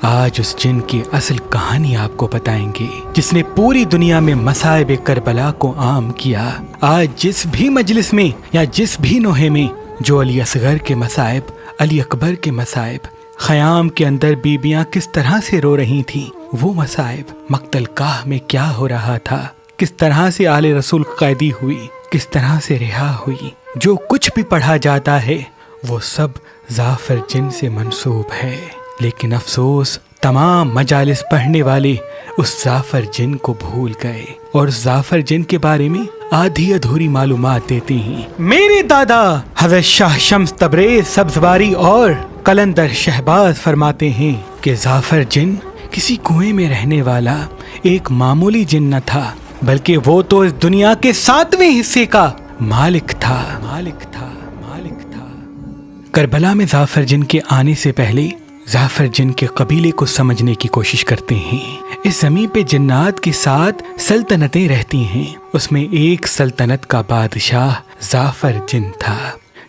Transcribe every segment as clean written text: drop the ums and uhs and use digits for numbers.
آج اس جن کی اصل کہانی آپ کو بتائیں گے جس نے پوری دنیا میں مصائب کربلا کو عام کیا۔ آج جس بھی مجلس میں یا جس بھی نوحے میں جو علی اصغر کے مصائب، علی اکبر کے مصائب، خیام کے اندر بیبیاں کس طرح سے رو رہی تھیں، وہ مصائب، مقتل گاہ میں کیا ہو رہا تھا، کس طرح سے آل رسول قیدی ہوئی، کس طرح سے رہا ہوئی، جو کچھ بھی پڑھا جاتا ہے وہ سب ظافر جن سے منسوب ہے۔ لیکن افسوس تمام مجالس پڑھنے والے اس ظافر جن کو بھول گئے اور اس ظافر جن کے بارے میں آدھی ادھوری معلومات دیتے ہیں۔ میرے دادا حضرت شاہ شمس تبریز سبزواری اور قلندر شہباز فرماتے ہیں کہ ظافر جن کسی کنویں میں رہنے والا ایک معمولی جن نہ تھا، بلکہ وہ تو اس دنیا کے 7ویں حصے کا مالک تھا۔ کربلا میں ظافر جن کے آنے سے پہلے ظافر جن کے قبیلے کو سمجھنے کی کوشش کرتے ہیں۔ اس زمین پہ جنات کی 7 سلطنتیں رہتی ہیں، اس میں ایک سلطنت کا بادشاہ ظافر جن تھا۔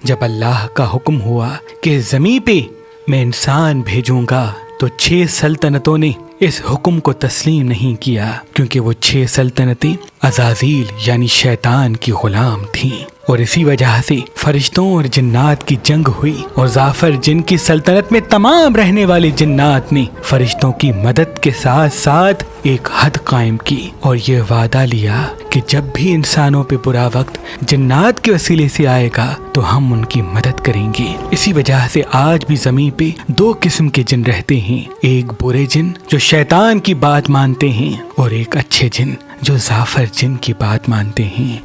جب اللہ کا حکم ہوا کہ زمین پہ میں انسان بھیجوں گا تو 6 سلطنتوں نے اس حکم کو تسلیم نہیں کیا، کیونکہ وہ 6 سلطنتیں عزازیل یعنی شیطان کی غلام تھیں، اور اسی وجہ سے فرشتوں اور جنات کی جنگ ہوئی، اور ظافر جن کی سلطنت میں تمام رہنے والے جنات نے فرشتوں کی مدد کے ساتھ ساتھ ایک حد قائم کی اور یہ وعدہ لیا کہ جب بھی انسانوں پہ برا وقت جنات کے وسیلے سے آئے گا تو ہم ان کی مدد کریں گے۔ اسی وجہ سے آج بھی زمین پہ 2 قسم کے جن رہتے ہیں، ایک برے جن جو شیطان کی بات مانتے ہیں اور ایک اچھے جن جو ظافر جن کی بات مانتے ہیں۔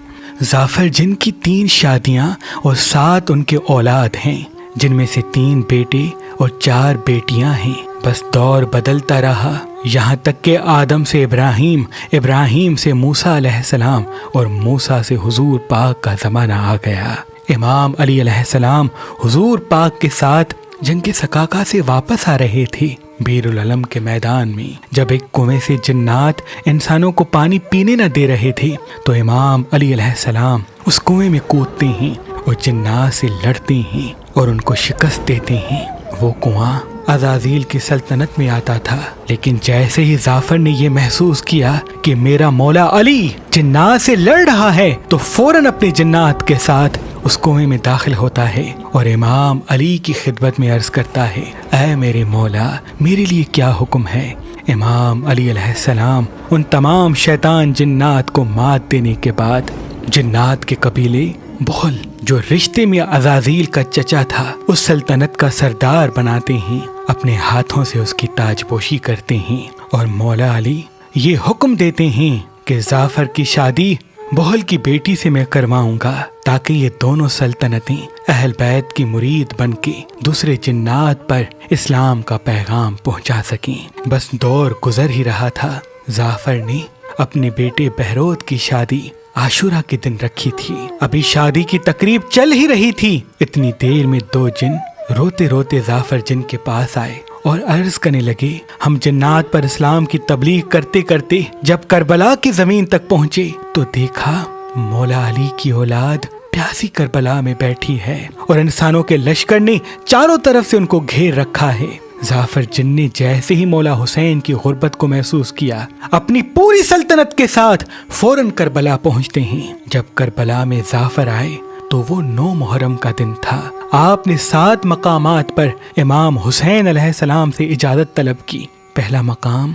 ظافر جن کی 3 شادیاں اور 7 ان کے اولاد ہیں، جن میں سے 3 بیٹے اور 4 بیٹیاں ہیں۔ بس دور بدلتا رہا، یہاں تک کہ آدم سے ابراہیم، ابراہیم سے موسیٰ علیہ السلام اور موسیٰ سے حضور پاک کا زمانہ آ گیا۔ امام علی علیہ السلام حضور پاک کے ساتھ جنگ سکاکا سے واپس آ رہے تھے۔ بیر العلم کے میدان میں جب ایک کنویں سے جنات انسانوں کو پانی پینے نہ دے رہے تھے تو امام علی علیہ السلام اس کنویں میں کودتے ہیں اور جنات سے لڑتے ہیں اور ان کو شکست دیتے ہیں۔ وہ کنواں عزازیل کی سلطنت میں آتا تھا، لیکن جیسے ہی ظافر نے یہ محسوس کیا کہ میرا مولا علی جنات سے لڑ رہا ہے تو فوراً اپنے جنات کے ساتھ اس کنویں میں داخل ہوتا ہے اور امام علی کی خدمت میں عرض کرتا ہے، اے میرے مولا، میرے لیے کیا حکم ہے؟ امام علی علیہ السلام ان تمام شیطان جنات کو مات دینے کے بعد جنات کے قبیلے بغل جو رشتے میں عزازیل کا چچا تھا اس سلطنت کا سردار بناتے ہیں، اپنے ہاتھوں سے اس کی تاج پوشی کرتے ہیں اور مولا علی یہ حکم دیتے ہیں کہ ظافر کی شادی بغل کی بیٹی سے میں کرواؤں گا تاکہ یہ دونوں سلطنتیں اہل بیت کی مرید بن کے دوسرے جنات پر اسلام کا پیغام پہنچا سکیں۔ بس دور گزر ہی رہا تھا، ظافر نے اپنے بیٹے بہروت کی شادی عاشورہ کے دن رکھی تھی۔ ابھی شادی کی تقریب چل ہی رہی تھی، اتنی دیر میں 2 جن روتے روتے ظافر جن کے پاس آئے اور عرض کرنے لگے، ہم جنات پر اسلام کی تبلیغ کرتے کرتے جب کربلا کی زمین تک پہنچے تو دیکھا مولا علی کی اولاد پیاسی کربلا میں بیٹھی ہے اور انسانوں کے لشکر نے چاروں طرف سے ان کو گھیر رکھا ہے۔ ظافر جن نے جیسے ہی مولا حسین کی غربت کو محسوس کیا، اپنی پوری سلطنت کے ساتھ فوراً کربلا پہنچتے ہیں۔ جب کربلا میں ظافر آئے تو وہ 9 محرم کا دن تھا۔ آپ نے 7 مقامات پر امام حسین علیہ السلام سے اجازت طلب کی۔ پہلا مقام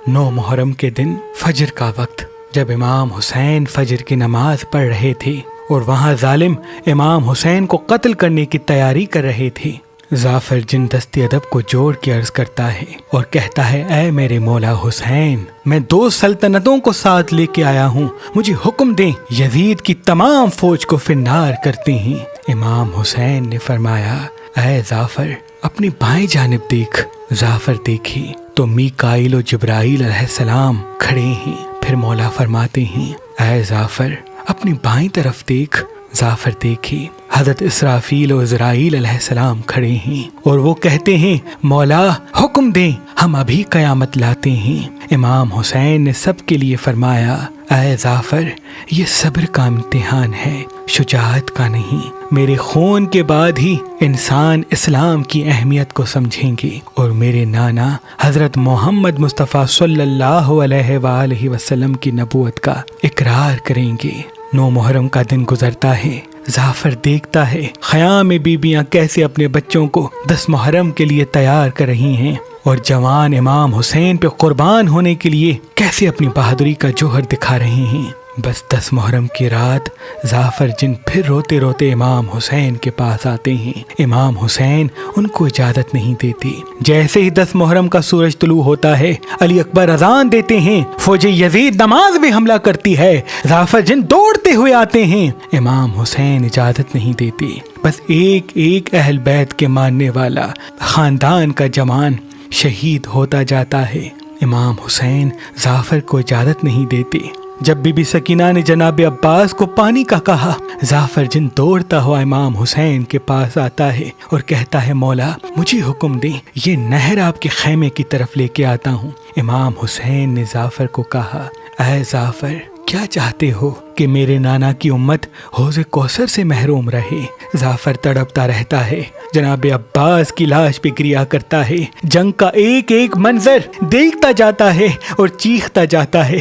9 محرم کے دن فجر کا وقت، جب امام حسین فجر کی نماز پڑھ رہے تھے اور وہاں ظالم امام حسین کو قتل کرنے کی تیاری کر رہے تھے۔ ظافر جن دست ادب کو جوڑ کے عرض کرتا ہے اور کہتا ہے، اے میرے مولا حسین، میں 2 سلطنتوں کو ساتھ لے کے آیا ہوں، مجھے حکم دیں، یزید کی تمام فوج کو فنار کرتے ہیں۔ امام حسین نے فرمایا، اے ظافر اپنی بائیں جانب دیکھ۔ ظافر دیکھے تو میکائیل و جبرائیل علیہ السلام کھڑے ہیں۔ پھر مولا فرماتے ہیں، اے ظافر اپنی بائیں طرف دیکھ۔ ظافر دیکھے حضرت اسرافیل و عزرائیل علیہ السلام کھڑے ہیں اور وہ کہتے ہیں، مولا حکم دیں، ہم ابھی قیامت لاتے ہیں۔ امام حسین نے سب کے لیے فرمایا، اے ظافر یہ صبر کا امتحان ہے، شجاعت کا نہیں۔ میرے خون کے بعد ہی انسان اسلام کی اہمیت کو سمجھیں گے اور میرے نانا حضرت محمد مصطفیٰ صلی اللہ علیہ وآلہ وسلم کی نبوت کا اقرار کریں گے۔ 9 محرم کا دن گزرتا ہے، جعفر دیکھتا ہے خیام میں بیویاں کیسے اپنے بچوں کو 10 محرم کے لیے تیار کر رہی ہیں اور جوان امام حسین پہ قربان ہونے کے لیے کیسے اپنی بہادری کا جوہر دکھا رہے ہیں۔ بس 10 محرم کی رات جعفر جن پھر روتے روتے امام حسین کے پاس آتے ہیں۔ امام حسین ان کو اجازت نہیں دیتے۔ جیسے ہی 10 محرم کا سورج طلوع ہوتا ہے، علی اکبر اذان دیتے ہیں، فوج یزید نماز میں حملہ کرتی ہے، جعفر جن دوڑتے ہوئے آتے ہیں۔ امام حسین اجازت نہیں دیتے۔ بس ایک ایک اہل بیت کے ماننے والا خاندان کا جوان شہید ہوتا جاتا ہے۔ امام حسین جعفر کو اجازت نہیں دیتے۔ جب بی بی سکینہ نے جناب عباس کو پانی کا کہا، جعفر جن دوڑتا ہوا امام حسین کے پاس آتا ہے اور کہتا ہے مولا مجھے حکم دیں، یہ نہر آپ کے خیمے کی طرف لے کے آتا ہوں۔ امام حسین نے جعفر کو کہا، اے جعفر کیا چاہتے ہو کہ میرے نانا کی امت حوض کوثر سے محروم رہے؟ جعفر تڑپتا رہتا ہے، جناب عباس کی لاش پہ گریا کرتا ہے، جنگ کا ایک ایک منظر دیکھتا جاتا ہے اور چیختا جاتا ہے،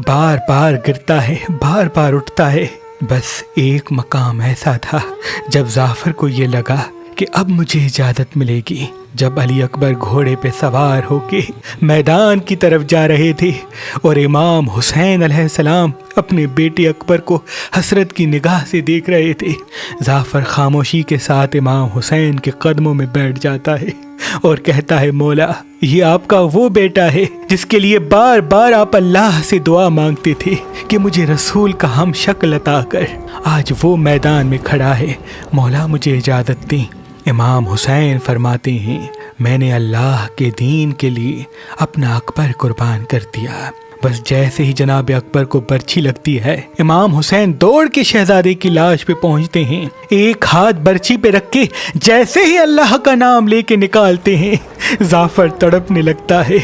بار بار گرتا ہے، بار بار اٹھتا ہے۔ بس ایک مقام ایسا تھا جب جعفر کو یہ لگا کہ اب مجھے اجازت ملے گی۔ جب علی اکبر گھوڑے پہ سوار ہو کے میدان کی طرف جا رہے تھے اور امام حسین علیہ السلام اپنے بیٹے اکبر کو حسرت کی نگاہ سے دیکھ رہے تھے، جعفر خاموشی کے ساتھ امام حسین کے قدموں میں بیٹھ جاتا ہے اور کہتا ہے مولا یہ آپ کا وہ بیٹا ہے جس کے لیے بار بار آپ اللہ سے دعا مانگتے تھے کہ مجھے رسول کا ہم شکل عطا کر، آج وہ میدان میں کھڑا ہے، مولا مجھے اجازت دیں۔ امام حسین فرماتے ہیں میں نے اللہ کے دین کے لیے اپنا اکبر قربان کر دیا۔ بس جیسے ہی جناب اکبر کو برچھی لگتی ہے، امام حسین دوڑ کے شہزادے کی لاش پہ پہنچتے ہیں، ایک ہاتھ برچھی پہ رکھ کے جیسے ہی اللہ کا نام لے کے نکالتے ہیں، جعفر تڑپنے لگتا ہے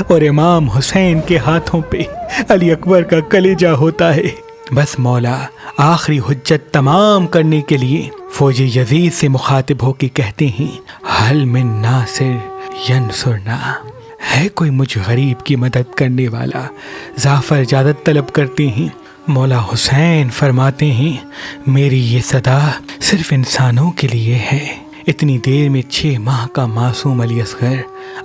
اور امام حسین کے ہاتھوں پہ علی اکبر کا کلیجہ ہوتا ہے۔ بس مولا آخری حجت تمام کرنے کے لیے فوج یزید سے مخاطب ہو کے کہتے ہیں حل من ناصر ینصرنا، ہے کوئی مجھ غریب کی مدد کرنے والا؟ جعفر اجازت طلب کرتے ہیں، مولا حسین فرماتے ہیں میری یہ صدا صرف انسانوں کے لیے ہے۔ اتنی دیر میں 6 ماہ کا معصوم علی اصغر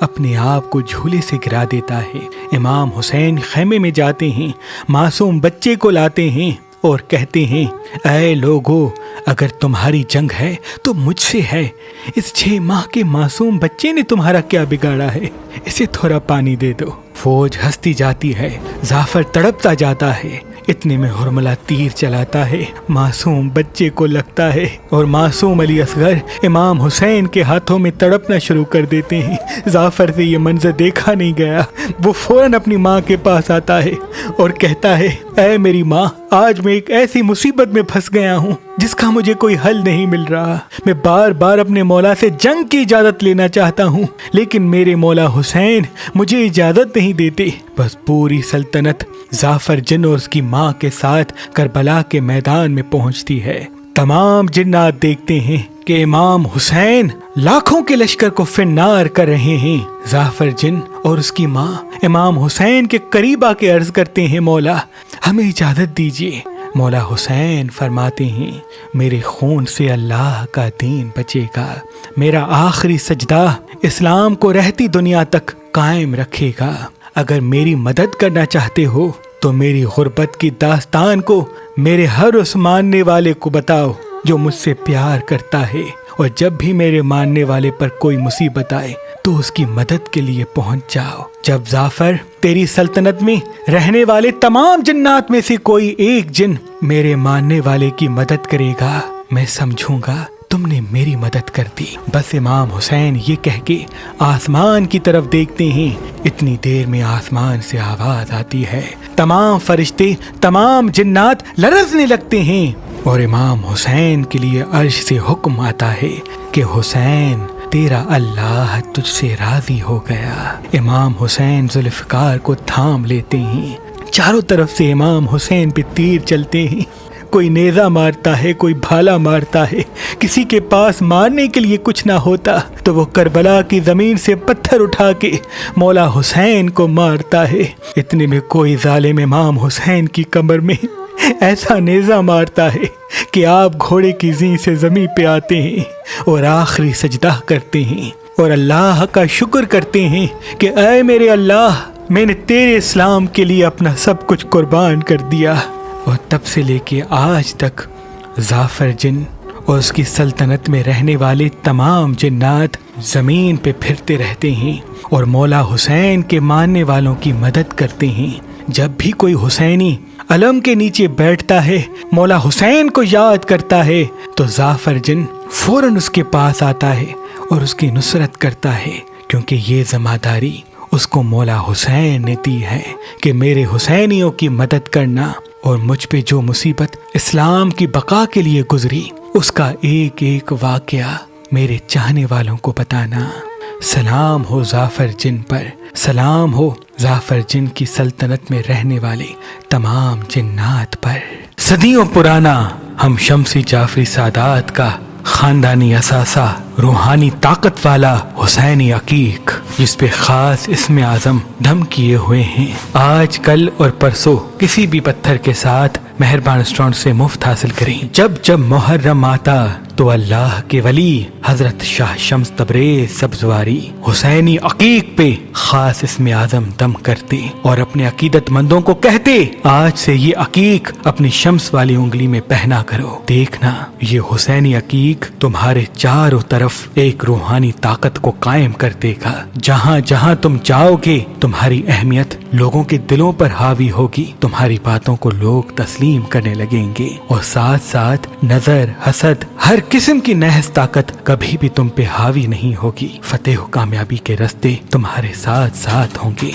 اپنے آپ کو جھولے سے گرا دیتا ہے۔ امام حسین خیمے میں جاتے ہیں، معصوم بچے کو لاتے ہیں اور کہتے ہیں اے لوگو اگر تمہاری جنگ ہے تو مجھ سے ہے، اس 6 ماہ کے معصوم بچے نے تمہارا کیا بگاڑا ہے، اسے تھوڑا پانی دے دو۔ فوج ہنستی جاتی ہے، جعفر تڑپتا جاتا ہے، اتنے میں حرملہ تیر چلاتا ہے، معصوم بچے کو لگتا ہے اور معصوم علی اصغر امام حسین کے ہاتھوں میں تڑپنا شروع کر دیتے ہیں۔ جعفر سے یہ منظر دیکھا نہیں گیا، وہ فوراً اپنی ماں کے پاس آتا ہے اور کہتا ہے اے میری ماں، آج میں ایک ایسی مصیبت میں پھنس گیا ہوں جس کا مجھے کوئی حل نہیں مل رہا، میں بار بار اپنے مولا سے جنگ کی اجازت لینا چاہتا ہوں لیکن میرے مولا حسین مجھے اجازت نہیں دیتے۔ بس پوری سلطنت جعفر جن اور اس کی ماں کے ساتھ کربلا کے میدان میں پہنچتی ہے۔ تمام جنات دیکھتے ہیں کہ امام حسین لاکھوں کے لشکر کو فنار کر رہے ہیں۔ جعفر جن اور اس کی ماں امام حسین کے قریب آ کے عرض کرتے ہیں مولا ہمیں اجازت دیجیے۔ مولا حسین فرماتے ہیں میرے خون سے اللہ کا دین بچے گا، میرا آخری سجدہ اسلام کو رہتی دنیا تک قائم رکھے گا۔ اگر میری مدد کرنا چاہتے ہو تو میری غربت کی داستان کو میرے ہر اس ماننے والے کو بتاؤ جو مجھ سے پیار کرتا ہے، اور جب بھی میرے ماننے والے پر کوئی مصیبت آئے تو اس کی مدد کے لیے پہنچ جاؤ۔ جب جعفر تیری سلطنت میں رہنے والے تمام جنات میں سے کوئی ایک جن میرے ماننے والے کی مدد کرے گا میں سمجھوں گا تم نے میری مدد کر دی۔ بس امام حسین یہ کہہ کے آسمان کی طرف دیکھتے ہیں، اتنی دیر میں آسمان سے آواز آتی ہے، تمام فرشتے تمام جنات لرزنے لگتے ہیں اور امام حسین کے لیے عرش سے حکم آتا ہے کہ حسین تیرا اللہ تجھ سے راضی ہو گیا۔ امام حسین ذوالفقار کو تھام لیتے ہیں، چاروں طرف سے امام حسین پہ تیر چلتے ہیں، کوئی نیزہ مارتا ہے، کوئی بھالا مارتا ہے، کسی کے پاس مارنے کے لیے کچھ نہ ہوتا تو وہ کربلا کی زمین سے پتھر اٹھا کے مولا حسین کو مارتا ہے۔ اتنے میں کوئی ظالم امام حسین کی کمر میں ایسا نیزہ مارتا ہے کہ آپ گھوڑے کی زین سے زمین پہ آتے ہیں اور آخری سجدہ کرتے ہیں اور اللہ کا شکر کرتے ہیں کہ اے میرے اللہ، میں نے تیرے اسلام کے لیے اپنا سب کچھ قربان کر دیا۔ اور تب سے لے کے آج تک ظافر جن اور اس کی سلطنت میں رہنے والے تمام جنات زمین پہ پھرتے رہتے ہیں اور مولا حسین کے ماننے والوں کی مدد کرتے ہیں۔ جب بھی کوئی حسینی علم کے نیچے بیٹھتا ہے، مولا حسین کو یاد کرتا ہے تو ظافر جن فوراً اس کے پاس آتا ہے اور اس کی نصرت کرتا ہے، کیونکہ یہ ذمہ داری اس کو مولا حسین نے دی ہے کہ میرے حسینیوں کی مدد کرنا، اور مجھ پہ جو مصیبت اسلام کی بقا کے لیے گزری اس کا ایک ایک واقعہ میرے چاہنے والوں کو بتانا۔ سلام ہو ظافر جن پر، سلام ہو ظافر جن کی سلطنت میں رہنے والے تمام جنات پر۔ صدیوں پرانا ہم شمسی جعفری سادات کا خاندانی اثاثہ، روحانی طاقت والا حسینی عقیق، جس پہ خاص اسم اعظم دم کیے ہوئے ہیں، آج کل اور پرسوں کسی بھی پتھر کے ساتھ مہربان اسٹون سے مفت حاصل کریں۔ جب جب محرم آتا تو اللہ کے ولی حضرت شاہ شمس تبریز سبزواری حسینی عقیق پہ خاص اسم اعظم دم کرتے اور اپنے عقیدت مندوں کو کہتے، آج سے یہ عقیق اپنی شمس والی انگلی میں پہنا کرو، دیکھنا یہ حسینی عقیق تمہارے چاروں طرف ایک روحانی طاقت کو قائم کر دے گا۔ جہاں جہاں تم جاؤ گے تمہاری اہمیت لوگوں کے دلوں پر حاوی ہوگی، تمہاری باتوں کو لوگ تسلیم کرنے لگیں گے، اور ساتھ ساتھ نظر، حسد، ہر قسم کی نحس طاقت کبھی بھی تم پہ حاوی نہیں ہوگی۔ فتح و کامیابی کے راستے تمہارے ساتھ ساتھ ہوں گے۔